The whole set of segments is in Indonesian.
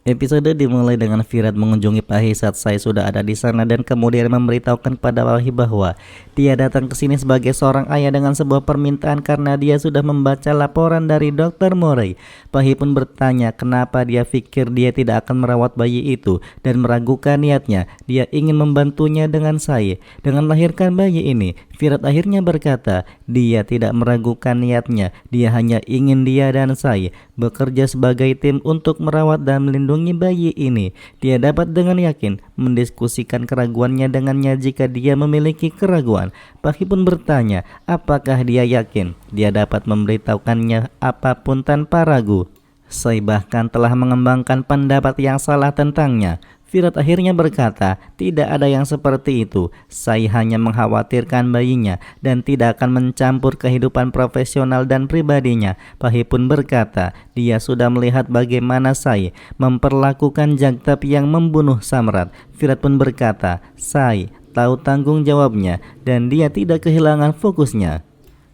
Episode dimulai dengan Virat mengunjungi Pahi saat saya sudah ada di sana dan kemudian memberitahukan kepada Pahi bahwa dia datang ke sini sebagai seorang ayah dengan sebuah permintaan karena dia sudah membaca laporan dari Dr. Morey. Pahi pun bertanya kenapa dia pikir dia tidak akan merawat bayi itu dan meragukan niatnya. Dia ingin membantunya dengan saya dengan melahirkan bayi ini. Virat akhirnya berkata dia tidak meragukan niatnya, dia hanya ingin dia dan saya bekerja sebagai tim untuk merawat dan melindungi bayi ini. Dia dapat dengan yakin mendiskusikan keraguannya dengannya jika dia memiliki keraguan. Pahi pun bertanya apakah dia yakin dia dapat memberitahukannya apapun tanpa ragu. Saya bahkan telah mengembangkan pendapat yang salah tentangnya. Virat akhirnya berkata, tidak ada yang seperti itu. Saya hanya mengkhawatirkan bayinya dan tidak akan mencampur kehidupan profesional dan pribadinya. Pahi pun berkata, dia sudah melihat bagaimana saya memperlakukan Jagtab yang membunuh Samrat. Virat pun berkata, saya tahu tanggung jawabnya dan dia tidak kehilangan fokusnya.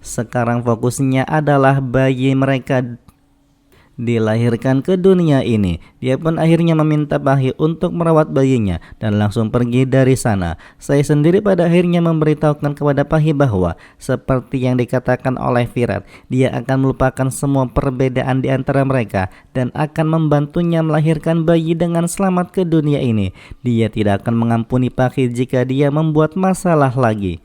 Sekarang fokusnya adalah bayi mereka dilahirkan ke dunia ini. Dia pun akhirnya meminta Pahi untuk merawat bayinya dan langsung pergi dari sana. Saya sendiri pada akhirnya memberitahukan kepada Pahi bahwa seperti yang dikatakan oleh Virat, dia akan melupakan semua perbedaan di antara mereka dan akan membantunya melahirkan bayi dengan selamat ke dunia ini. Dia tidak akan mengampuni Pahi jika dia membuat masalah lagi.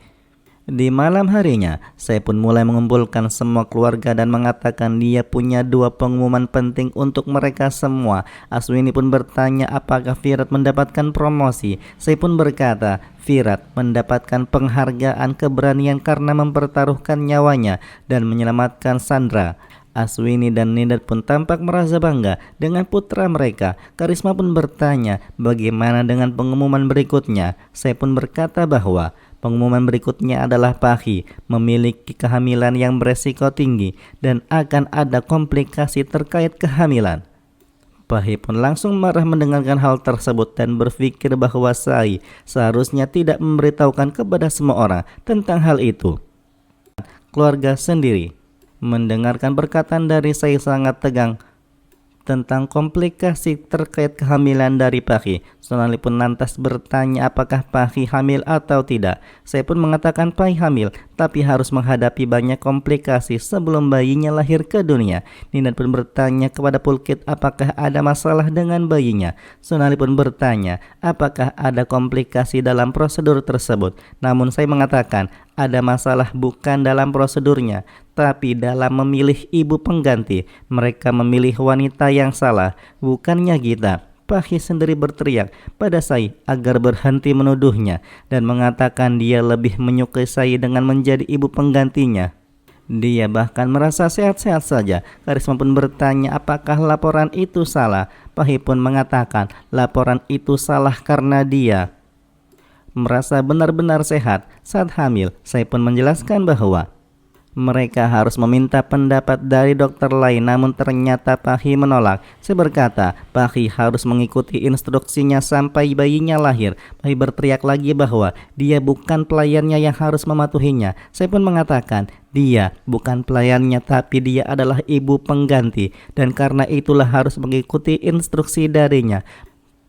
Di malam harinya, saya pun mulai mengumpulkan semua keluarga dan mengatakan dia punya dua pengumuman penting untuk mereka semua. Aswini pun bertanya apakah Virat mendapatkan promosi. Saya pun berkata, Virat mendapatkan penghargaan keberanian karena mempertaruhkan nyawanya dan menyelamatkan Sandra. Aswini dan Nindad pun tampak merasa bangga dengan putra mereka. Karisma pun bertanya bagaimana dengan pengumuman berikutnya. Saya pun berkata bahwa pengumuman berikutnya adalah Pahi memiliki kehamilan yang beresiko tinggi dan akan ada komplikasi terkait kehamilan. Pahi pun langsung marah mendengarkan hal tersebut dan berpikir bahwa saya seharusnya tidak memberitahukan kepada semua orang tentang hal itu. Keluarga sendiri mendengarkan perkataan dari saya sangat tegang tentang komplikasi terkait kehamilan dari Pahi. Sonali pun lantas bertanya apakah Pahi hamil atau tidak. Saya pun mengatakan Pahi hamil, tapi harus menghadapi banyak komplikasi sebelum bayinya lahir ke dunia. Nindad pun bertanya kepada Pulkit apakah ada masalah dengan bayinya. Sonali pun bertanya apakah ada komplikasi dalam prosedur tersebut. Namun saya mengatakan ada masalah bukan dalam prosedurnya, tapi dalam memilih ibu pengganti. Mereka memilih wanita yang salah, bukannya kita. Pahi sendiri berteriak pada saya agar berhenti menuduhnya dan mengatakan dia lebih menyukai saya dengan menjadi ibu penggantinya. Dia bahkan merasa sehat-sehat saja. Karisma pun bertanya apakah laporan itu salah. Pahi pun mengatakan laporan itu salah karena dia merasa benar-benar sehat saat hamil. Saya pun menjelaskan bahwa mereka harus meminta pendapat dari dokter lain, namun ternyata Pahi menolak. Saya berkata, Pahi harus mengikuti instruksinya sampai bayinya lahir. Pahi berteriak lagi bahwa dia bukan pelayannya yang harus mematuhinya. Saya pun mengatakan, dia bukan pelayannya tapi dia adalah ibu pengganti dan karena itulah harus mengikuti instruksi darinya.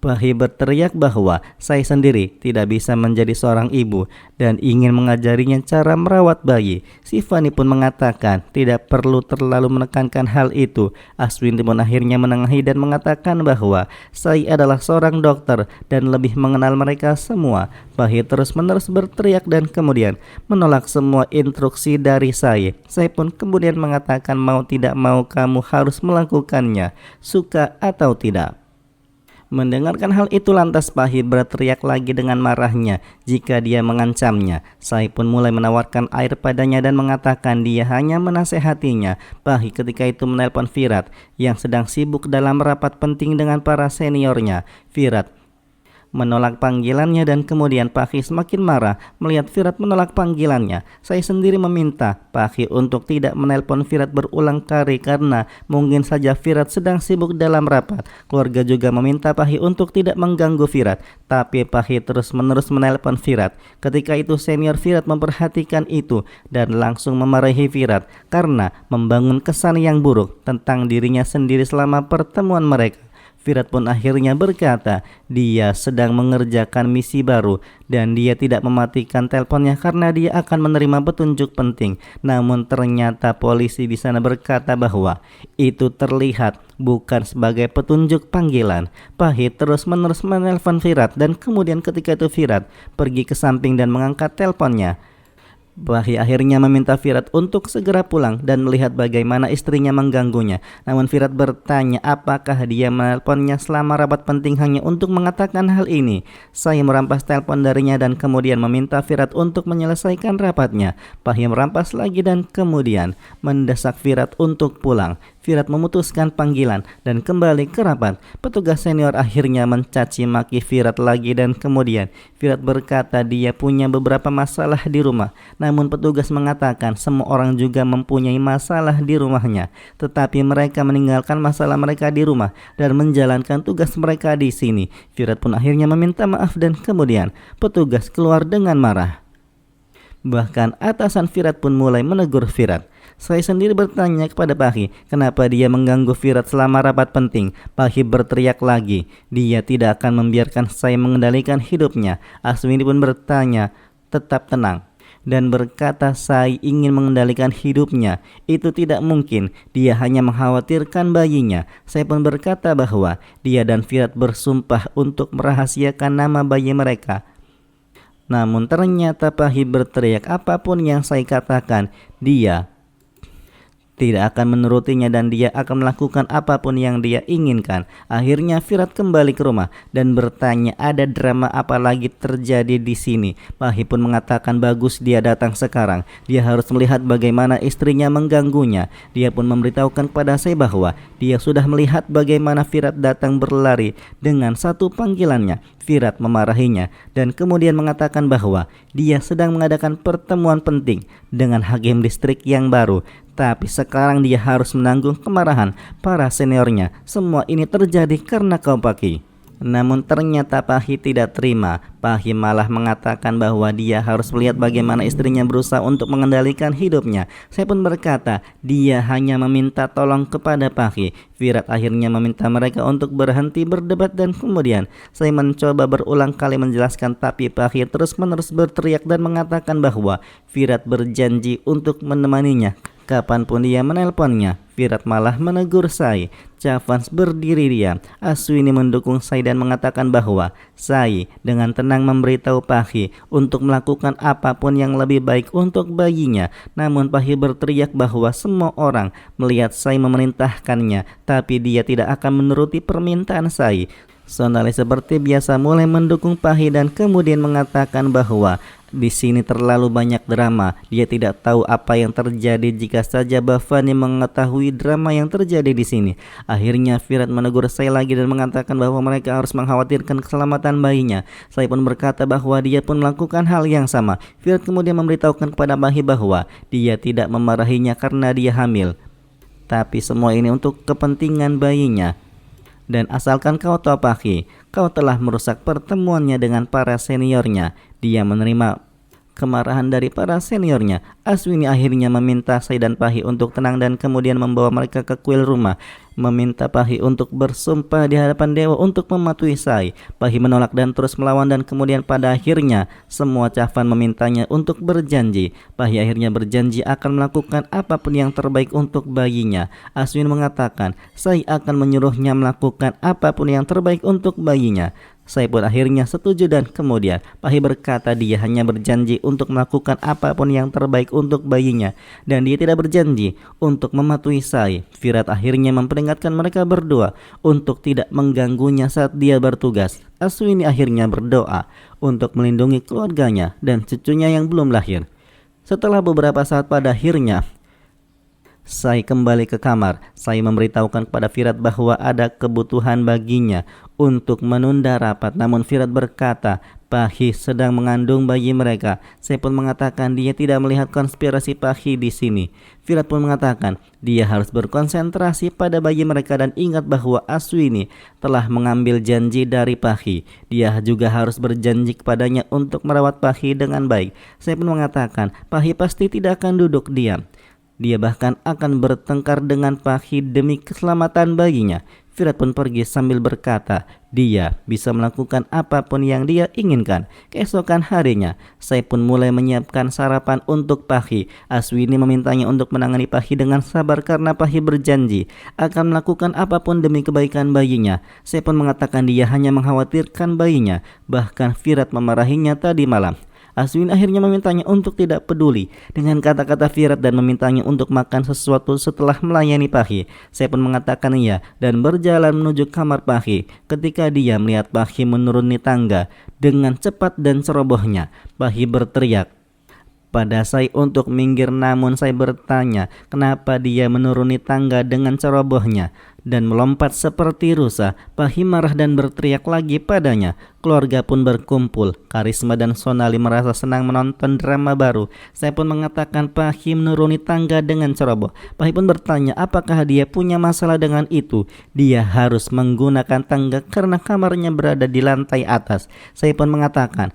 Pahi berteriak bahwa saya sendiri tidak bisa menjadi seorang ibu dan ingin mengajarinya cara merawat bayi. Si Fani pun mengatakan tidak perlu terlalu menekankan hal itu. Aswini pun akhirnya menengahi dan mengatakan bahwa saya adalah seorang dokter dan lebih mengenal mereka semua. Pahi terus-menerus berteriak dan kemudian menolak semua instruksi dari saya. Saya pun kemudian mengatakan mau tidak mau kamu harus melakukannya, suka atau tidak. Mendengarkan hal itu lantas Pahi berteriak lagi dengan marahnya jika dia mengancamnya. Saya pun mulai menawarkan air padanya dan mengatakan dia hanya menasehatinya. Pahi ketika itu menelpon Virat yang sedang sibuk dalam rapat penting dengan para seniornya. Virat menolak panggilannya dan kemudian Pahi semakin marah melihat Virat menolak panggilannya. Saya sendiri meminta Pahi untuk tidak menelpon Virat berulang kali karena mungkin saja Virat sedang sibuk dalam rapat. Keluarga juga meminta Pahi untuk tidak mengganggu Virat, tapi Pahi terus-menerus menelpon Virat. Ketika itu senior Virat memperhatikan itu dan langsung memarahi Virat karena membangun kesan yang buruk tentang dirinya sendiri selama pertemuan mereka. Firat pun akhirnya berkata dia sedang mengerjakan misi baru dan dia tidak mematikan teleponnya karena dia akan menerima petunjuk penting. Namun ternyata polisi di sana berkata bahwa itu terlihat bukan sebagai petunjuk panggilan. Pahit terus-menerus menelpon Firat dan kemudian ketika itu Firat pergi ke samping dan mengangkat teleponnya. Pahit akhirnya meminta Firat untuk segera pulang dan melihat bagaimana istrinya mengganggunya. Namun Firat bertanya apakah dia menelponnya selama rapat penting hanya untuk mengatakan hal ini. Saya merampas telepon darinya dan kemudian meminta Firat untuk menyelesaikan rapatnya. Pahit merampas lagi dan kemudian mendesak Firat untuk pulang. Firat memutuskan panggilan dan kembali ke rapat. Petugas senior akhirnya mencaci maki Firat lagi dan kemudian Firat berkata dia punya beberapa masalah di rumah. Namun petugas mengatakan semua orang juga mempunyai masalah di rumahnya, tetapi mereka meninggalkan masalah mereka di rumah dan menjalankan tugas mereka di sini. Firat pun akhirnya meminta maaf dan kemudian petugas keluar dengan marah. Bahkan atasan Firat pun mulai menegur Firat. Saya sendiri bertanya kepada Pahit, kenapa dia mengganggu Firat selama rapat penting. Pahit berteriak lagi, dia tidak akan membiarkan saya mengendalikan hidupnya. Aswini pun bertanya, tetap tenang, dan berkata saya ingin mengendalikan hidupnya. Itu tidak mungkin, dia hanya mengkhawatirkan bayinya. Saya pun berkata bahwa dia dan Firat bersumpah untuk merahasiakan nama bayi mereka. Namun ternyata Pahit berteriak apapun yang saya katakan, dia tidak akan menurutinya dan dia akan melakukan apapun yang dia inginkan. Akhirnya Firat kembali ke rumah dan bertanya ada drama apa lagi terjadi di sini. Pahit pun mengatakan bagus dia datang sekarang. Dia harus melihat bagaimana istrinya mengganggunya. Dia pun memberitahukan kepada saya bahwa dia sudah melihat bagaimana Firat datang berlari dengan satu panggilannya. Firat memarahinya dan kemudian mengatakan bahwa dia sedang mengadakan pertemuan penting dengan hakim distrik yang baru. Tapi sekarang dia harus menanggung kemarahan para seniornya. Semua ini terjadi karena kau Paki. Namun ternyata Pahit tidak terima. Pahit malah mengatakan bahwa dia harus melihat bagaimana istrinya berusaha untuk mengendalikan hidupnya. Saya pun berkata dia hanya meminta tolong kepada Pahit. Firat akhirnya meminta mereka untuk berhenti berdebat dan kemudian saya mencoba berulang kali menjelaskan, tapi Pahit terus-menerus berteriak dan mengatakan bahwa Firat berjanji untuk menemaninya kapanpun dia menelponnya. Firat malah menegur Sai. Chavans berdiri diam. Aswini mendukung Sai dan mengatakan bahwa Sai dengan tenang memberitahu Pahit untuk melakukan apapun yang lebih baik untuk bayinya. Namun Pahit berteriak bahwa semua orang melihat Sai memerintahkannya, tapi dia tidak akan menuruti permintaan Sai. Sonali seperti biasa mulai mendukung Pahit dan kemudian mengatakan bahwa di sini terlalu banyak drama. Dia tidak tahu apa yang terjadi jika saja Bhavani mengetahui drama yang terjadi di sini. Akhirnya Firat menegur Sai lagi dan mengatakan bahwa mereka harus mengkhawatirkan keselamatan bayinya. Sai pun berkata bahwa dia pun melakukan hal yang sama. Firat kemudian memberitahukan kepada Pahit bahwa dia tidak memarahinya karena dia hamil, tapi semua ini untuk kepentingan bayinya. Dan asalkan kau tahu Pahit, kau telah merusak pertemuannya dengan para seniornya. Dia menerima kemarahan dari para seniornya. Aswini akhirnya meminta Sai dan Pahit untuk tenang dan kemudian membawa mereka ke kuil rumah. Meminta Pahit untuk bersumpah di hadapan dewa untuk mematuhi Sai. Pahit menolak dan terus melawan dan kemudian pada akhirnya semua Chavan memintanya untuk berjanji. Pahit akhirnya berjanji akan melakukan apapun yang terbaik untuk bayinya. Aswini mengatakan Sai akan menyuruhnya melakukan apapun yang terbaik untuk bayinya. Sai pun akhirnya setuju dan kemudian Pahit berkata dia hanya berjanji untuk melakukan apapun yang terbaik untuk bayinya dan dia tidak berjanji untuk mematuhi Sai. Firat akhirnya memperingatkan mereka berdua untuk tidak mengganggunya saat dia bertugas. Aswini akhirnya berdoa untuk melindungi keluarganya dan cucunya yang belum lahir. Setelah beberapa saat pada akhirnya Sai kembali ke kamar. Sai memberitahukan kepada Firat bahwa ada kebutuhan baginya untuk menunda rapat. Namun Firat berkata Pahit sedang mengandung bayi mereka. Sai pun mengatakan dia tidak melihat konspirasi Pahit di sini. Firat pun mengatakan dia harus berkonsentrasi pada bayi mereka dan ingat bahwa Aswini telah mengambil janji dari Pahit. Dia juga harus berjanji kepadanya untuk merawat Pahit dengan baik. Sai pun mengatakan Pahit pasti tidak akan duduk diam. Dia bahkan akan bertengkar dengan Pahit demi keselamatan bayinya. Firad pun pergi sambil berkata, dia bisa melakukan apapun yang dia inginkan. Keesokan harinya, Sai pun mulai menyiapkan sarapan untuk Pahi. Aswini memintanya untuk menangani Pahi dengan sabar karena Pahi berjanji akan melakukan apapun demi kebaikan bayinya. Sai pun mengatakan dia hanya mengkhawatirkan bayinya. Bahkan Firad memarahinya tadi malam. Aswin akhirnya memintanya untuk tidak peduli dengan kata-kata Firad dan memintanya untuk makan sesuatu setelah melayani Pahi. Saya pun mengatakan iya dan berjalan menuju kamar Pahi. Ketika dia melihat Pahi menuruni tangga dengan cepat dan cerobohnya, Pahi berteriak pada Sai untuk minggir, namun Sai bertanya kenapa dia menuruni tangga dengan cerobohnya dan melompat seperti rusa. Pahi marah dan berteriak lagi padanya. Keluarga pun berkumpul. Karisma dan Sonali merasa senang menonton drama baru. Saya pun mengatakan Pahi menuruni tangga dengan ceroboh. Pahi pun bertanya apakah dia punya masalah dengan itu. Dia harus menggunakan tangga karena kamarnya berada di lantai atas. Saya pun mengatakan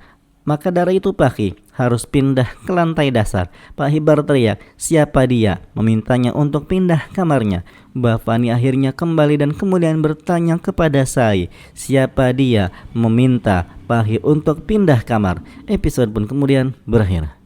maka dari itu Pahi harus pindah ke lantai dasar. Pahi berteriak, siapa dia? Memintanya untuk pindah kamarnya. Bafani akhirnya kembali dan kemudian bertanya kepada Sai, siapa dia meminta Pahi untuk pindah kamar. Episode pun kemudian berakhir.